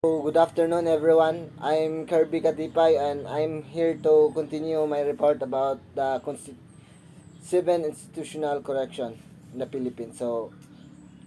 So, good afternoon everyone. I'm Kirby Katipay and I'm here to continue my report about the civil institutional correction in the Philippines. So,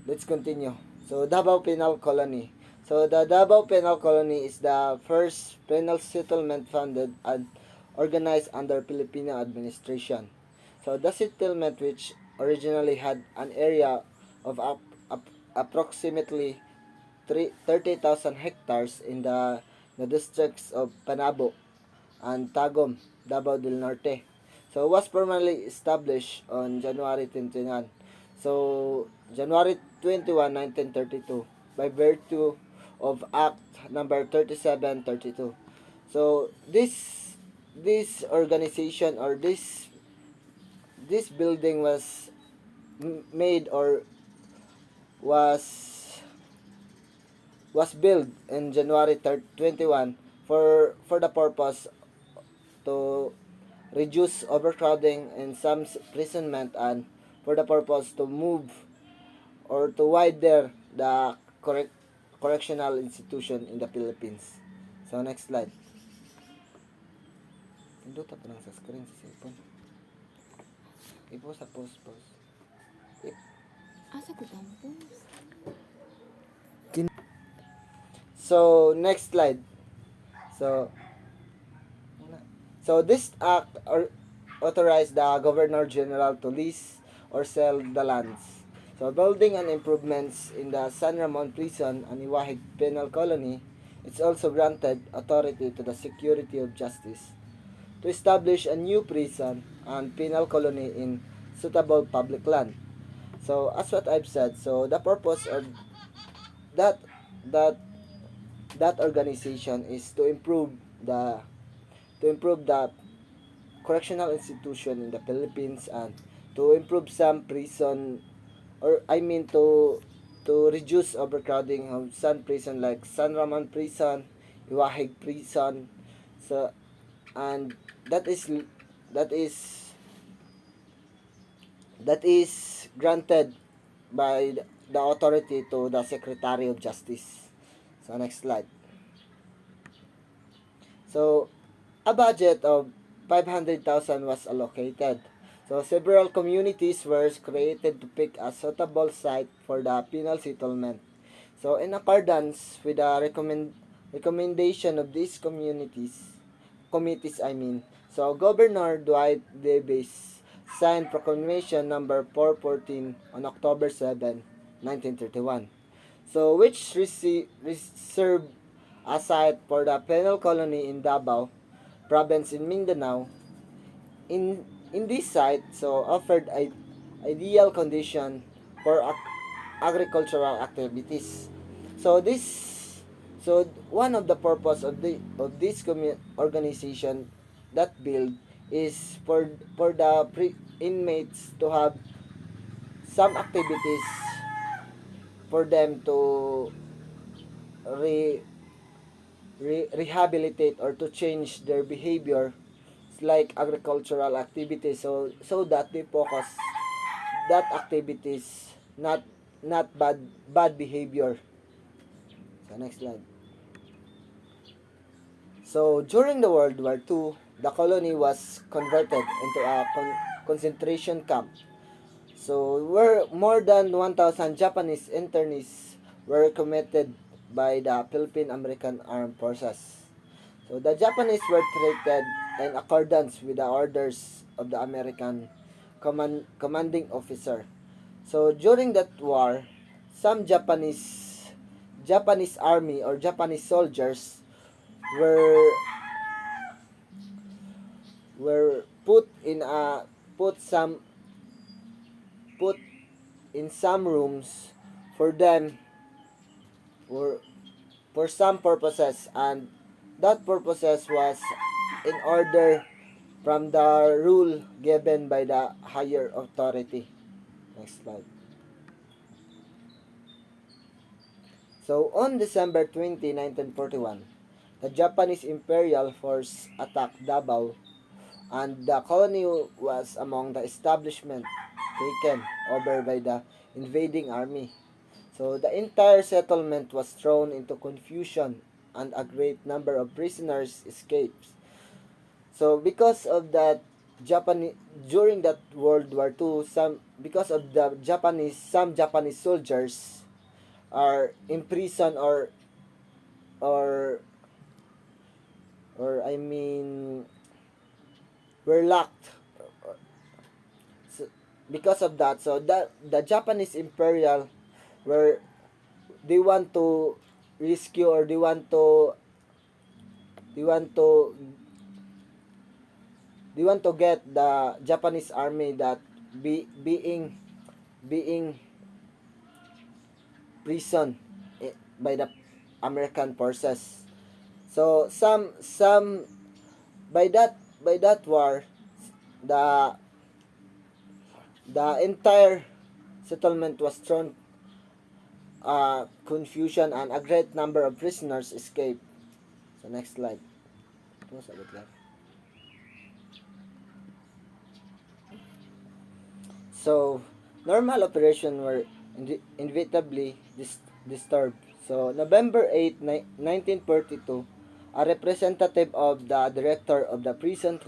let's continue. So, Davao Penal Colony. So, the Davao Penal Colony is the first penal settlement founded and organized under Filipino administration. So, the settlement, which originally had an area of approximately 30,000 hectares in the districts of Panabo and Tagum, Davao del Norte. So, it was permanently established on January 21. So, January 21, 1932, by virtue of Act number 3732. So, this organization or this building was made or was was built in January 21 for the purpose to reduce overcrowding and some imprisonment, and for the purpose to move or to widen the correctional institution in the Philippines. So next slide. Pindutan pa lang sa screen sa cellphone. Ipo sa post. Asa ko tampon? So next slide. So this act authorized the Governor General to lease or sell the lands. So building and improvements in the San Ramon Prison and Iwahig Penal Colony, it's also granted authority to the Security of Justice to establish a new prison and penal colony in suitable public land. So as what I've said, so the purpose of that that that organization is to improve the correctional institution in the Philippines, and to improve some prison, or I mean to reduce overcrowding of some prison like San Ramon Prison, Iwahig Prison. So, and that is that is that is granted by the authority to the Secretary of Justice. So next slide. So a budget of 500,000 was allocated. So several communities were created to pick a suitable site for the penal settlement. So in accordance with the recommendation of these committees, so Governor Dwight Davis signed Proclamation number 414 on October 7, 1931. So which reserved a site for the penal colony in Davao province in Mindanao. In this site, so offered ideal condition for agricultural activities. So one of the purpose of this organization that build is for the inmates to have some activities for them to re, rehabilitate or to change their behavior, like agricultural activities, so that they focus that activities, not bad behavior. So next slide. So during the World War II, the colony was converted into a concentration camp. So where more than 1,000 Japanese internees were committed by the Philippine American Armed Forces. So the Japanese were treated in accordance with the orders of the American commanding officer. So during that war, some Japanese army or Japanese soldiers were were put some put in some rooms for them for for some purposes, and that purposes was in order from the rule given by the higher authority. Next slide. So on December 20, 1941, the Japanese Imperial Force attacked Davao, and the colony was among the establishment taken over by the invading army. So the entire settlement was thrown into confusion and a great number of prisoners escaped. So because of that Japanese during that World War II, some because of the Japanese some Japanese soldiers are imprisoned or or I mean were locked. So, because of that, so the Japanese Imperial were they want to rescue or they want to they want to get the Japanese army that being prison by the American forces. So some by that war the the entire settlement was thrown confusion and a great number of prisoners escaped. So next slide. Ito, sagot lang. So normal operation were inevitably disturbed. So November 8, 1942, a representative of the director of the prison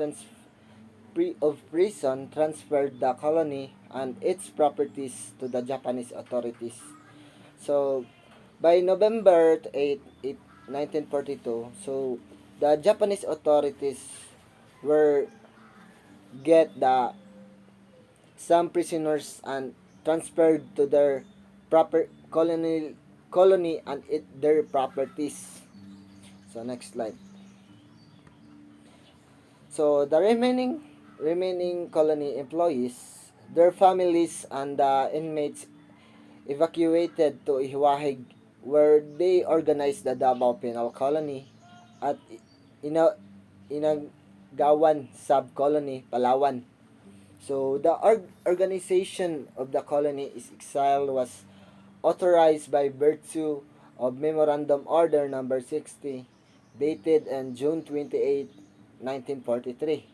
transferred the colony and its properties to the Japanese authorities. So by November 8, 1942, so the Japanese authorities were get the some prisoners and transferred to their proper colony and their properties. So next slide. So the remaining colony employees, their families and the inmates evacuated to Iwahig where they organized the Davao Penal Colony at Ina Inagawan Sub-Colony, Palawan. So the organization of the colony is exile was authorized by virtue of Memorandum Order Number 60 dated on June 28, 1943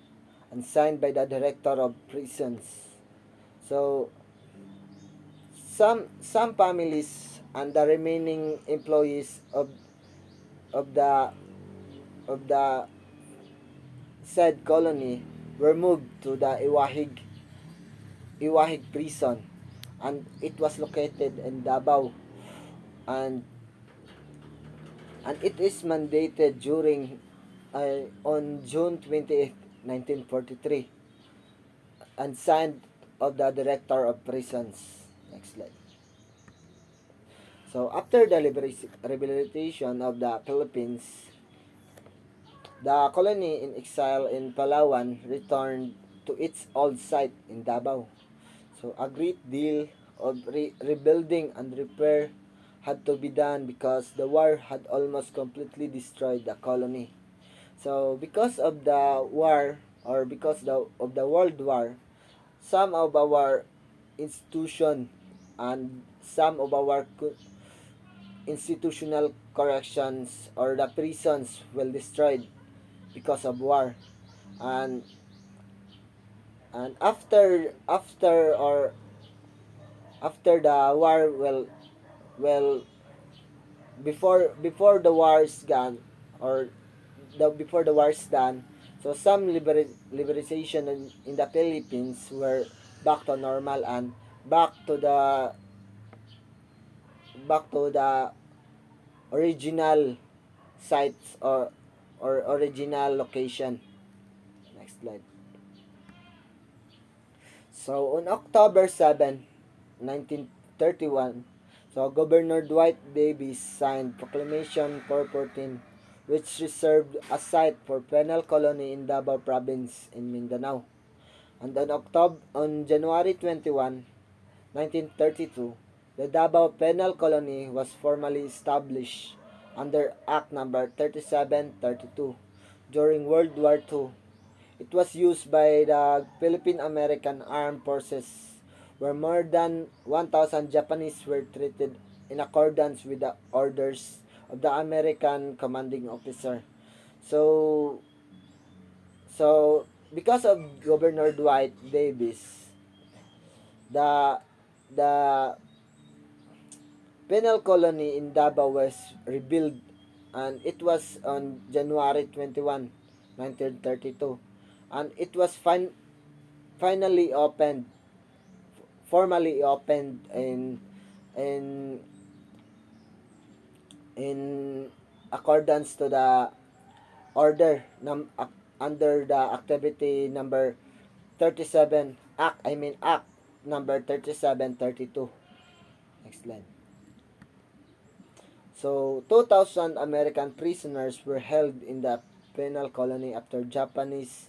and signed by the Director of Prisons. So some families and the remaining employees of the of the said colony were moved to the Iwahig prison and it was located in Davao and it is mandated during on June 28, 1943 and signed of the Director of Prisons. Next slide. So after the rehabilitation of the Philippines, the colony in exile in Palawan returned to its old site in Davao. So a great deal of rebuilding and repair had to be done because the war had almost completely destroyed the colony. So because of the war or because of the World War, some of our institution and some of our institutional corrections or the prisons were destroyed because of war. And after the war well before the war is gone or before the war is done, so some liberalization in the Philippines were back to normal and back to the back to the original sites or original location. Next slide. So on October 7, 1931, so Governor Dwight Davis signed Proclamation 414 which reserved a site for penal colony in Davao Province in Mindanao. And on January 21, 1932, the Davao Penal Colony was formally established under Act Number 3732 during World War II. It was used by the Philippine American Armed Forces, where more than 1,000 Japanese were treated in accordance with the orders of the American commanding officer. So, so because of Governor Dwight Davis, the the penal colony in Davao was rebuilt, and it was on January 21, 1932, and it was finally opened, formally opened in in accordance to the order under the activity number 37 act number 3732. Next slide. So 2,000 American prisoners were held in the penal colony after Japanese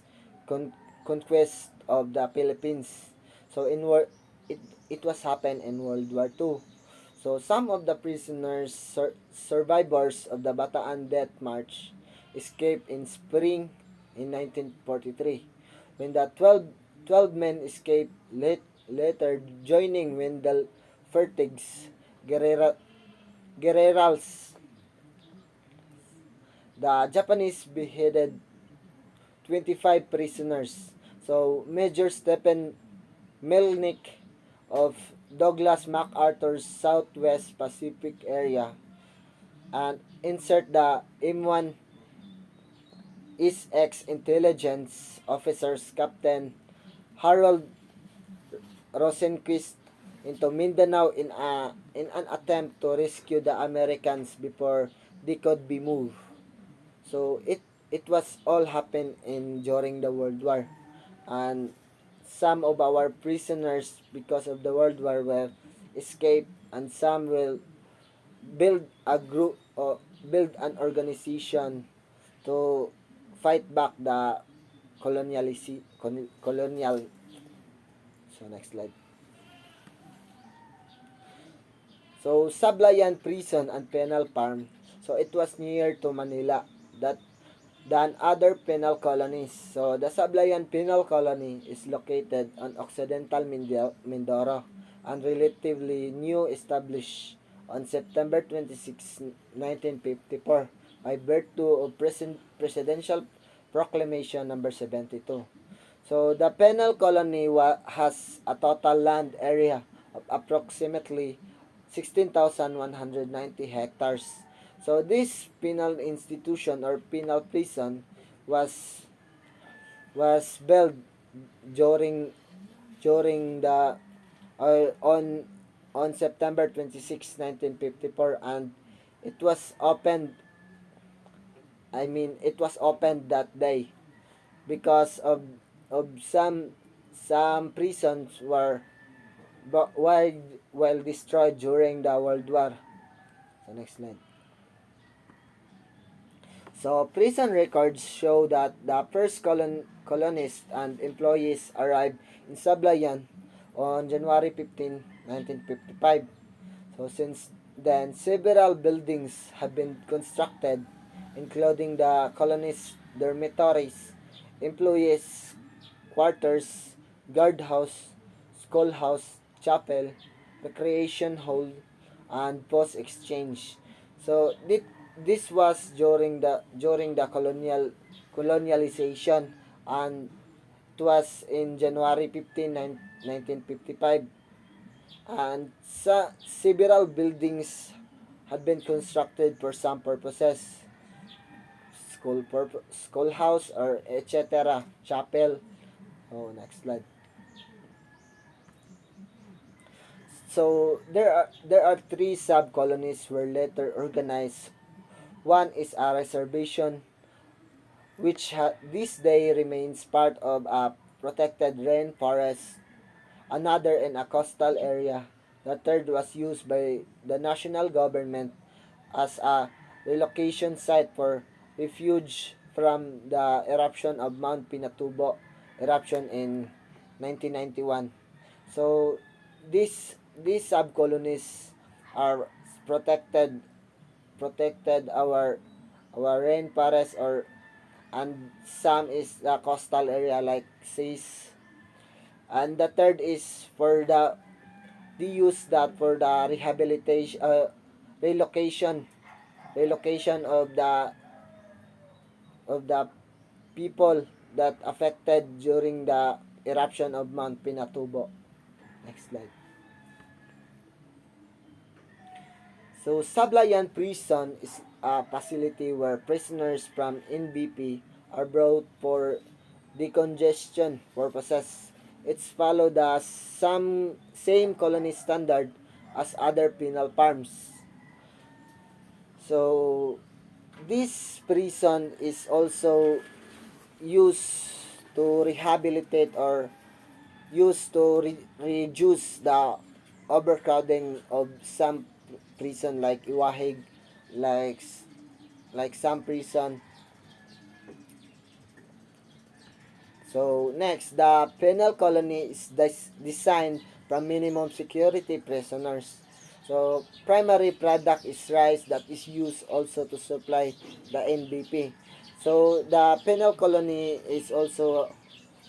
conquest of the Philippines. So it it was happened in World War II. So some of the prisoners survivors of the Bataan Death March escaped in spring in 1943, when the 12 men escaped later, joining Wendell Fertig's Guerrillas. The Japanese beheaded 25 prisoners. So Major Stephen Melnick of Douglas MacArthur's Southwest Pacific area, and insert the M1 is ex-intelligence officers Captain Harold Rosenquist into Mindanao in an attempt to rescue the Americans before they could be moved. So it was all happened in during the World War, and some of our prisoners because of the World War will escape, and some will build a group or build an organization to fight back the colonial. So next slide. So Sablayan Prison and Penal Farm. So it was near to Manila that than other penal colonies. So the Sablayan Penal Colony is located on Occidental Mindoro and relatively new, established on September 26, 1954 by virtue of Presidential Proclamation number 72. So the penal colony has a total land area of approximately 16,190 hectares. So this penal institution or penal prison was built during the on September 26, 1954, and it was opened it was opened that day because of some prisons were while destroyed during the World War. So next slide. So prison records show that the first colonists and employees arrived in Sablayan on January 15, 1955. So since then, several buildings have been constructed, including the colonists' dormitories, employees' quarters, guardhouse, schoolhouse, chapel, recreation hall, and post exchange. So this was during the colonialization, and it was in January 15, 1955, and several buildings had been constructed for some purposes, schoolhouse or etc., chapel. Oh, next slide. So there are three sub colonies were later organized. One is a reservation, which this day remains part of a protected rainforest. Another in a coastal area. The third was used by the national government as a relocation site for refuge from the eruption of Mount Pinatubo eruption in 1991. So these subcolonies are protected our rainforest, or and some is the coastal area like seas, and the third is for the they use that for the rehabilitation, relocation of the people that affected during the eruption of Mount Pinatubo. Next slide. So Sablayan Prison is a facility where prisoners from NBP are brought for decongestion purposes. It's follow the some same colony standard as other penal farms. So this prison is also used to rehabilitate or used to reduce the overcrowding of some prison like Iwahig, like some prison. So next, the penal colony is designed from minimum security prisoners. So primary product is rice that is used also to supply the NBP. So the penal colony is also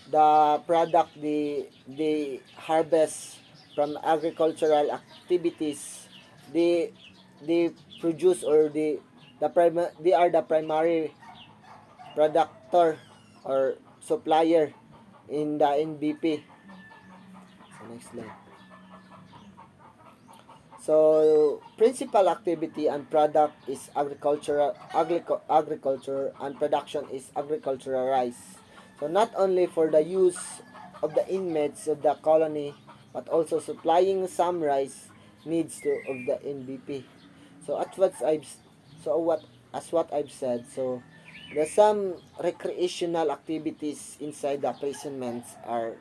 the product the harvest from agricultural activities. They produce or they are the primary productor or supplier in the NBP. So next slide. So principal activity and product is agriculture and production is agricultural rice. So not only for the use of the inmates of the colony but also supplying some rice needs to of the NBP. So at what I've so what as what I've said, so the some recreational activities inside the imprisonments are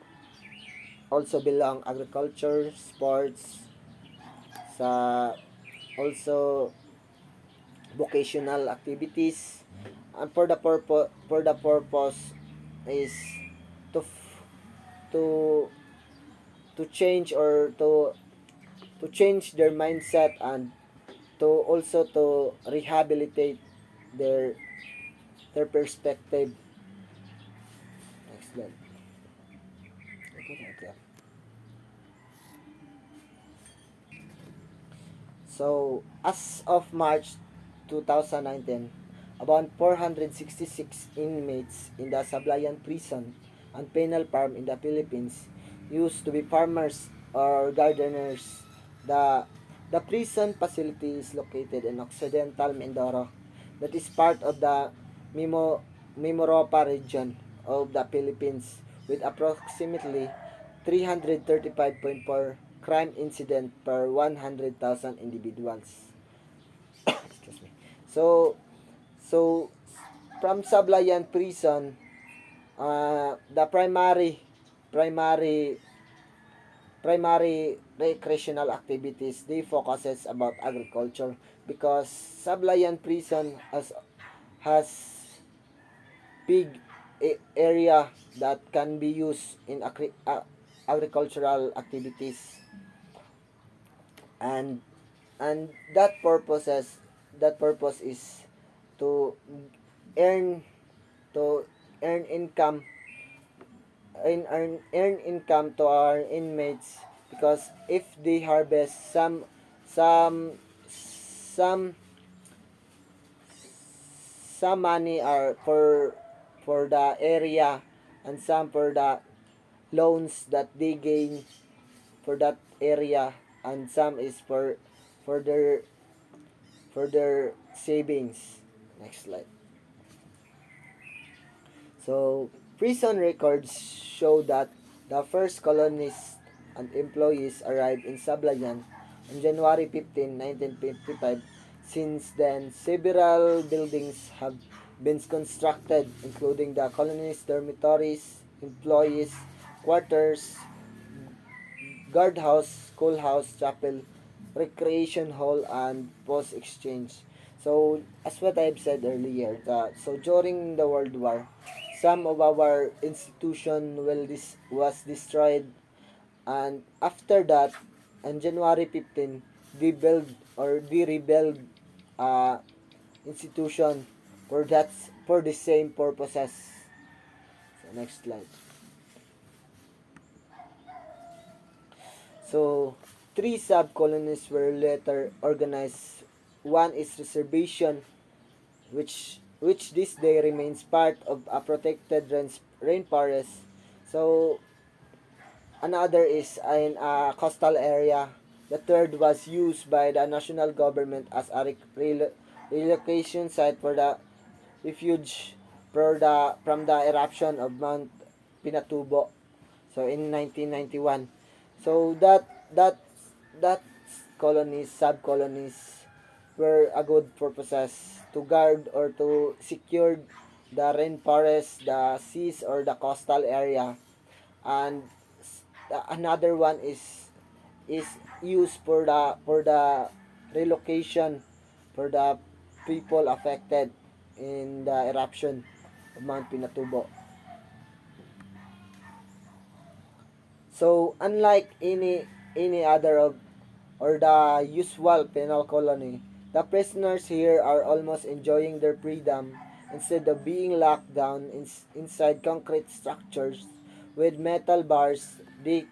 also belong agriculture, sports, sa also vocational activities, and for the purpose is to to to change or to change their mindset and to also to rehabilitate their their perspective. Next slide. Okay. So, as of March 2019, about 466 inmates in the Sablayan Prison and Penal Farm in the Philippines used to be farmers or gardeners. The the prison facility is located in Occidental Mindoro, that is part of the Mimoropa region of the Philippines, with approximately 335.4 crime incident per 100,000 individuals. Excuse me. So, so from Sablayan Prison, the primary primary recreational activities they focuses about agriculture, because Sablayan Prison has big area that can be used in agricultural activities, and that purpose is to earn to earn income earn income to our inmates, because if they harvest some some some money are for the area, and some for the loans that they gain for that area, and some is for their for their savings. Next slide. So, prison records show that the first colonists and employees arrived in Sablayan on January 15, 1955. Since then, several buildings have been constructed, including the colonists' dormitories, employees' quarters, guardhouse, schoolhouse, chapel, recreation hall, and post exchange. So, as what I've said earlier, so during the World War, some of our institution was destroyed, and after that, on January 15, they build or they rebuild uh, institution for the same purposes. So, next slide. So, three sub-colonies were later organized. One is reservation, which this day remains part of a protected rainforest. So, another is in a coastal area The third was used by the national government as a relocation site for the refuge from the eruption of Mount Pinatubo. So in 1991. So that colonies, sub-colonies were a good purposes to guard or to secure the rainforest, the seas or the coastal area. And another one is used for the relocation for the people affected in the eruption of Mount Pinatubo. So unlike any other of or the usual penal colony, the prisoners here are almost enjoying their freedom instead of being locked down inside concrete structures with metal bars. They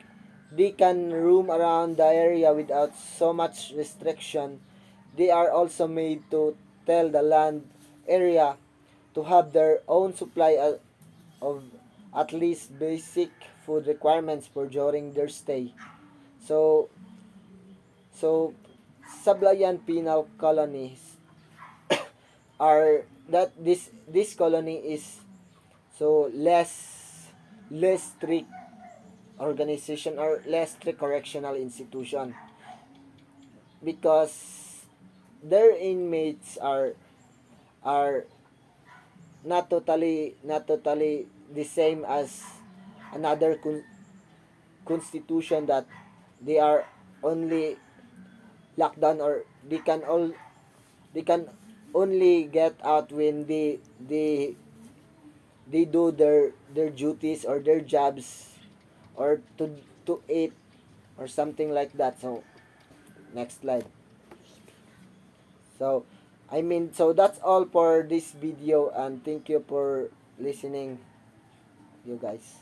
can roam around the area without so much restriction. They are also made to tell the land area to have their own supply of at least basic food requirements for during their stay. So so Sablayan penal colonies are that this colony is so less strict organization or less strict correctional institution because their inmates are not totally the same as another constitution that they are only locked down or they can only get out when they do their duties or their jobs or to eat or something like that. So next slide. So so that's all for this video and thank you for listening, you guys.